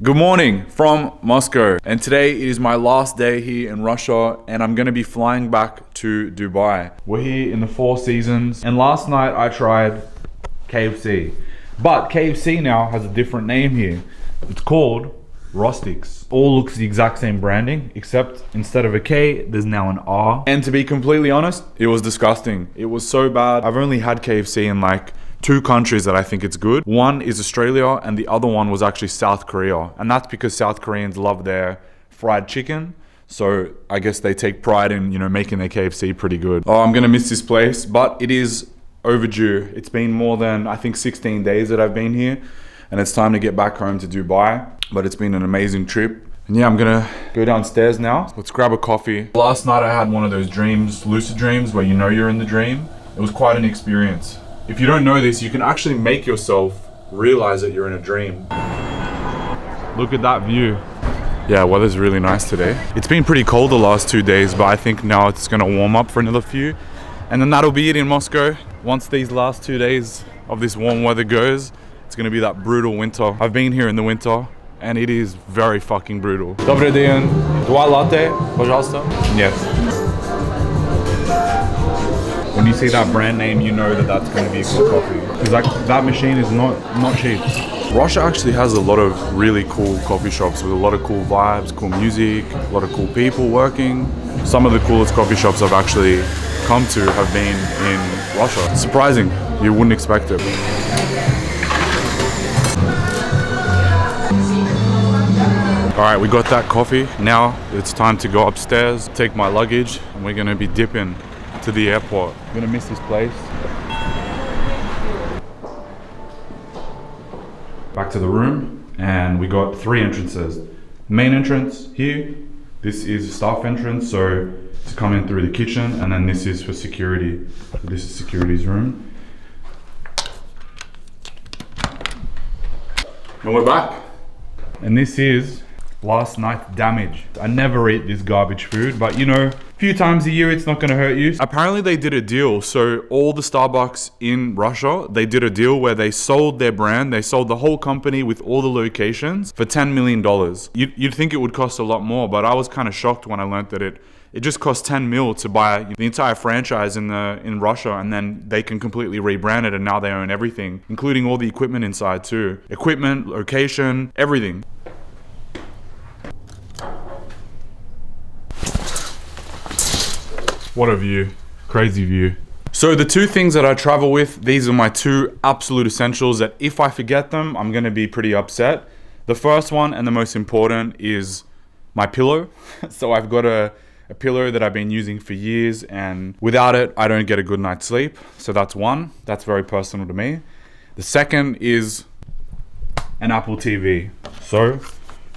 Good morning from Moscow, and today it is my last day here in Russia, and I'm going to be flying back to Dubai. We're here in the Four Seasons, and last night I tried KFC, but KFC now has a different name here. It's called Rustics. All looks the exact same branding, except instead of a K, there's now an R. And to be completely honest, it was disgusting. It was so bad. I've only had KFC in like 2 countries that I think it's good. One is Australia and the other one was actually South Korea. And that's because South Koreans love their fried chicken. So I guess they take pride in, making their KFC pretty good. Oh, I'm gonna miss this place, but it is overdue. It's been more than, I think, 16 days that I've been here, and it's time to get back home to Dubai. But it's been an amazing trip. And yeah, I'm gonna go downstairs now. Let's grab a coffee. Last night I had one of those dreams, lucid dreams, where you're in the dream. It was quite an experience. If you don't know this, you can actually make yourself realize that you're in a dream. Look at that view. Yeah, weather's really nice today. It's been pretty cold the last 2 days, but I think now it's gonna warm up for another few. And then that'll be it in Moscow. Once these last 2 days of this warm weather goes, it's gonna be that brutal winter. I've been here in the winter, and it is very fucking brutal. Добрый день. 2 latte, пожалуйста. Yes. When you see that brand name, you know that that's going to be a good coffee. Because that machine is not cheap. Russia actually has a lot of really cool coffee shops with a lot of cool vibes, cool music, a lot of cool people working. Some of the coolest coffee shops I've actually come to have been in Russia. It's surprising, you wouldn't expect it. All right, we got that coffee. Now it's time to go upstairs, take my luggage, and we're going to be dipping to the airport. I'm gonna miss this place. Back to the room, and we got 3 entrances. Main entrance here. This is staff entrance, so to come in through the kitchen, and then this is for security. So this is security's room. And we're back. And this is last night's damage. I never eat this garbage food, but a few times a year it's not gonna hurt you. Apparently they did a deal, so all the Starbucks in Russia, they did a deal where they sold their brand, they sold the whole company with all the locations for $10 million. You'd think it would cost a lot more, but I was kind of shocked when I learned that it just cost 10 mil to buy the entire franchise in Russia, and then they can completely rebrand it, and now they own everything, including all the equipment inside too. Equipment, location, everything. What a view, crazy view. So the 2 things that I travel with, these are my 2 absolute essentials that if I forget them, I'm gonna be pretty upset. The first one and the most important is my pillow. So I've got a pillow that I've been using for years, and without it, I don't get a good night's sleep. So that's one, that's very personal to me. The second is an Apple TV. So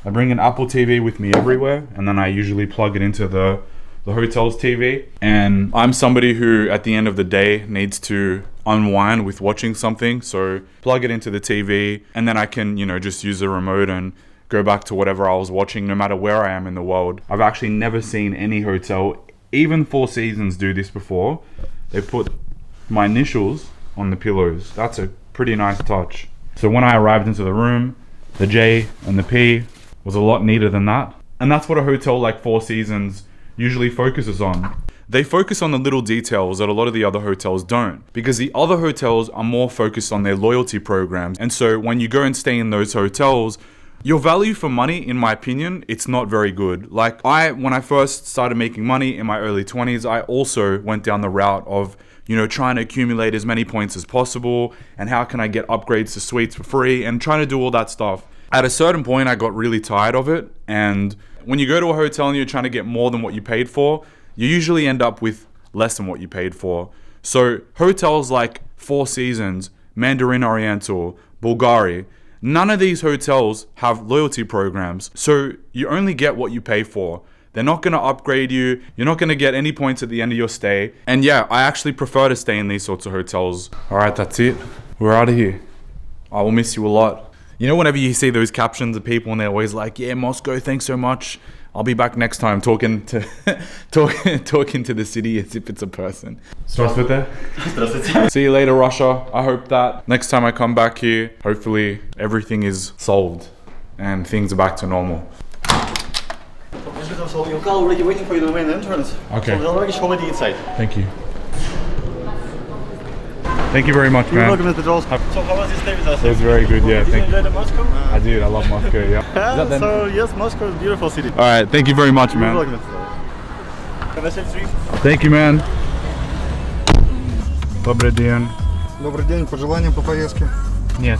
I bring an Apple TV with me everywhere, and then I usually plug it into the hotel's TV. And I'm somebody who at the end of the day needs to unwind with watching something, so plug it into the TV, and then I can just use the remote and go back to whatever I was watching, no matter where I am in the world. I've actually never seen any hotel, even Four Seasons, do this before. They put my initials on the pillows. That's a pretty nice touch. So when I arrived into the room, the J and the P was a lot neater than that. And that's what a hotel like Four Seasons usually focuses on. They focus on the little details that a lot of the other hotels don't, because the other hotels are more focused on their loyalty programs. And so when you go and stay in those hotels, your value for money, in my opinion, it's not very good. Like when I first started making money in my early 20s, I also went down the route of trying to accumulate as many points as possible, and how can I get upgrades to suites for free, and trying to do all that stuff. At a certain point, I got really tired of it, and when you go to a hotel and you're trying to get more than what you paid for, you usually end up with less than what you paid for. So hotels like Four Seasons, Mandarin Oriental, Bulgari, none of these hotels have loyalty programs. So you only get what you pay for. They're not gonna upgrade you. You're not gonna get any points at the end of your stay. And yeah, I actually prefer to stay in these sorts of hotels. All right, that's it. We're out of here. I will miss you a lot. Whenever you see those captions of people and they're always like, yeah, Moscow, thanks so much. I'll be back next time, talking to the city as if it's a person. Здравствуйте. See you later, Russia. I hope that next time I come back here, hopefully everything is solved. and things are back to normal. So your car already waiting for you to the main entrance. Okay. So they already show me the inside. Thank you. Thank you very much, man. You're welcome, Mr. Jones. So how was your stay with us? It was very good, yeah. Did you Thank you. enjoy the Moscow? I did. I love Moscow, yeah. So yes, Moscow is a beautiful city. All right. Thank you very much, man. You're welcome, Mr. Jones. Have a safe trip. Thank you, man. Добрый день. Добрый день, пожелания по поездке? Нет.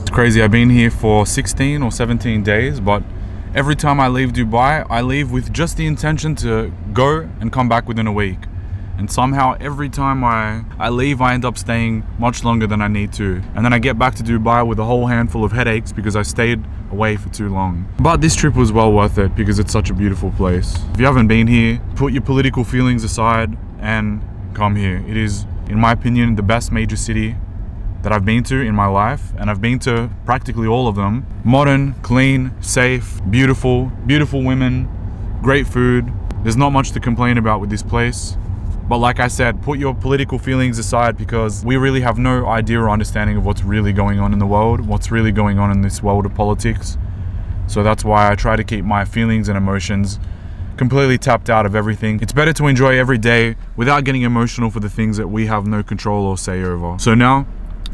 It's crazy. I've been here for 16 or 17 days, but every time I leave Dubai, I leave with just the intention to go and come back within a week. And somehow every time I leave, I end up staying much longer than I need to. And then I get back to Dubai with a whole handful of headaches because I stayed away for too long. But this trip was well worth it because it's such a beautiful place. If you haven't been here, put your political feelings aside and come here. It is, in my opinion, the best major city that I've been to in my life, and I've been to practically all of them. Modern, clean, safe, beautiful women, great food. There's not much to complain about with this place. But like I said, put your political feelings aside because we really have no idea or understanding of what's really going on in the world, what's really going on in this world of politics. So that's why I try to keep my feelings and emotions completely tapped out of everything. It's better to enjoy every day without getting emotional for the things that we have no control or say over. So now,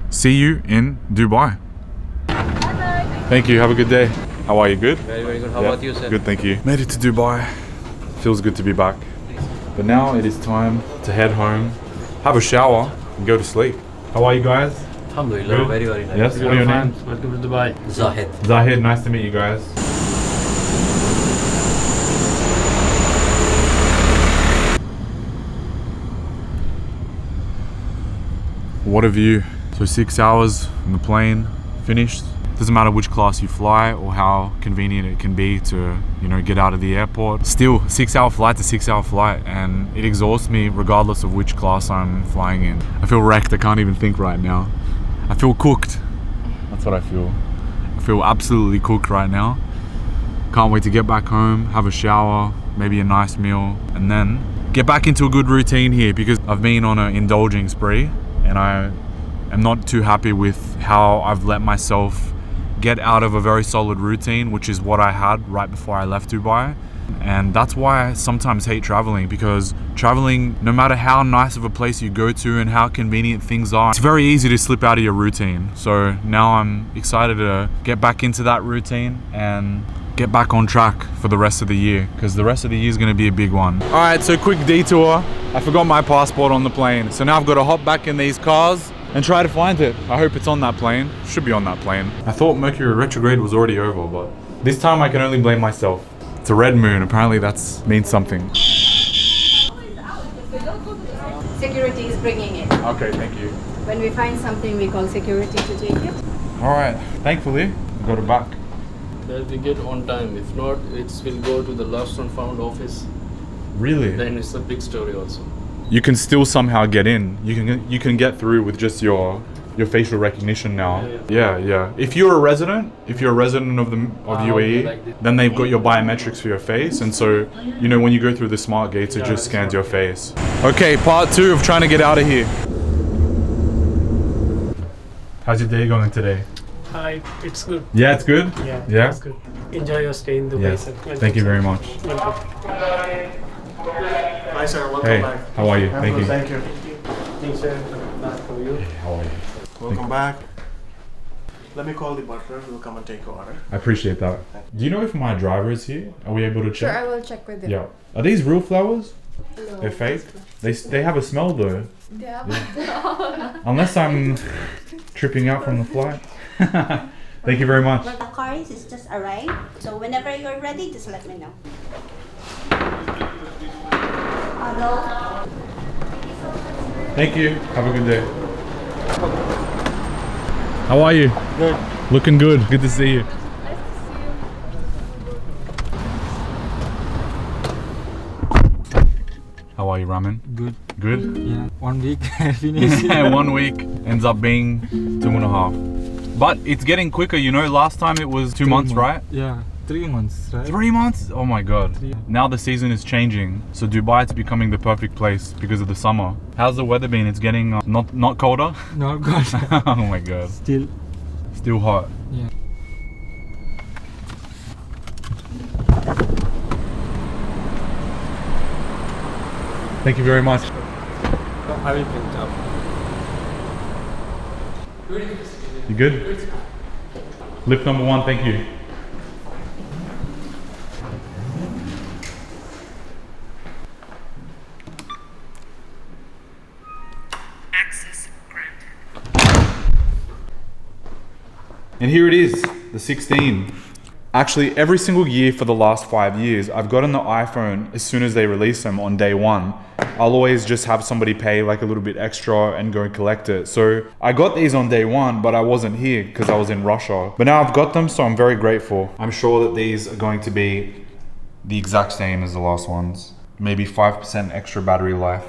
see you in Dubai. Bye-bye. Thank you. Have a good day. How are you? Good? Very, very good. How about you, sir? Good, thank you. Made it to Dubai. Feels good to be back. But now it is time to head home, have a shower, and go to sleep. How are you guys? Alhamdulillah. Good? Very, very nice. Yes? What are your names? Welcome to Dubai. Zahid. Zahid, nice to meet you guys. What a view. So 6 hours on the plane, finished. Doesn't matter which class you fly or how convenient it can be to, you know, get out of the airport. Still, 6-hour flight's a 6-hour flight and it exhausts me regardless of which class I'm flying in. I feel wrecked, I can't even think right now. I feel cooked. That's what I feel. I feel absolutely cooked right now. Can't wait to get back home, have a shower, maybe a nice meal, and then get back into a good routine here because I've been on an indulging spree and I am not too happy with how I've let myself get out of a very solid routine, which is what I had right before I left Dubai. And that's why I sometimes hate traveling, because traveling, no matter how nice of a place you go to and how convenient things are, it's very easy to slip out of your routine. So now I'm excited to get back into that routine and get back on track for the rest of the year, because the rest of the year is going to be a big one. All right, so quick detour. I forgot my passport on the plane. So now I've got to hop back in these cars and try to find it. I hope it's on that plane. Should be on that plane. I thought Mercury retrograde was already over, but this time I can only blame myself. It's a red moon. Apparently that means something. Security is bringing it. Okay, thank you. When we find something, we call security to take it. All right, thankfully, I got it back. That we get on time. If not, it will go to the lost and found office. Really? Then it's a big story also. You can still somehow get in. You can get through with just your facial recognition now. Yeah. If you're a resident of UAE, like this. then they've got your biometrics for your face, and so you know when you go through the smart gates, it just scans your face. Okay, part 2 of trying to get out of here. How's your day going today? Hi, it's good. Yeah, it's good. Yeah, it's good. Enjoy your stay in Dubai, Yeah. sir. Thank you very much. Welcome. Hi sir, welcome Hey, back. how are you? Thank you. Thank you. Thanks, sir. Back for you. How are you? Welcome back. Let me call the butler. We'll come and take your order. I appreciate that. Do you know if my driver is here? Are we able to check? Sure, I will check with them. Yeah. Are these real flowers? No. They're fake? They have a smell though. Yeah. Unless I'm tripping out from the flight. Thank you very much. The car is just arrived, so whenever you're ready, just let me know. Hello. Thank you. Have a good day. How are you? Good. Looking good. Good to see you. How are you, Ramen? Good. Good? Yeah. 1 week finish. Yeah, 1 week ends up being 2.5. But it's getting quicker, you know. Last time it was 2 months, right? Yeah. 3 months, right? 3 months? Oh my god. Now the season is changing, so Dubai is becoming the perfect place because of the summer. How's the weather been? It's getting not colder? Not good. Oh my god. Still hot. yeah. Thank you very much. I will print up. You good? Lift number 1, thank you. Access granted. And here it is, the 16. Actually, every single year for the last 5 years, I've gotten the iPhone as soon as they release them on day 1. I'll always just have somebody pay like a little bit extra and go and collect it. So I got these on day 1, but I wasn't here because I was in Russia. But now I've got them, so I'm very grateful. I'm sure that these are going to be the exact same as the last ones. Maybe 5% extra battery life.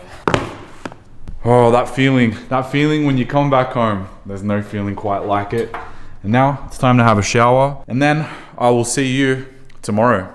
Oh, that feeling when you come back home. There's no feeling quite like it. And now it's time to have a shower, and then I will see you tomorrow.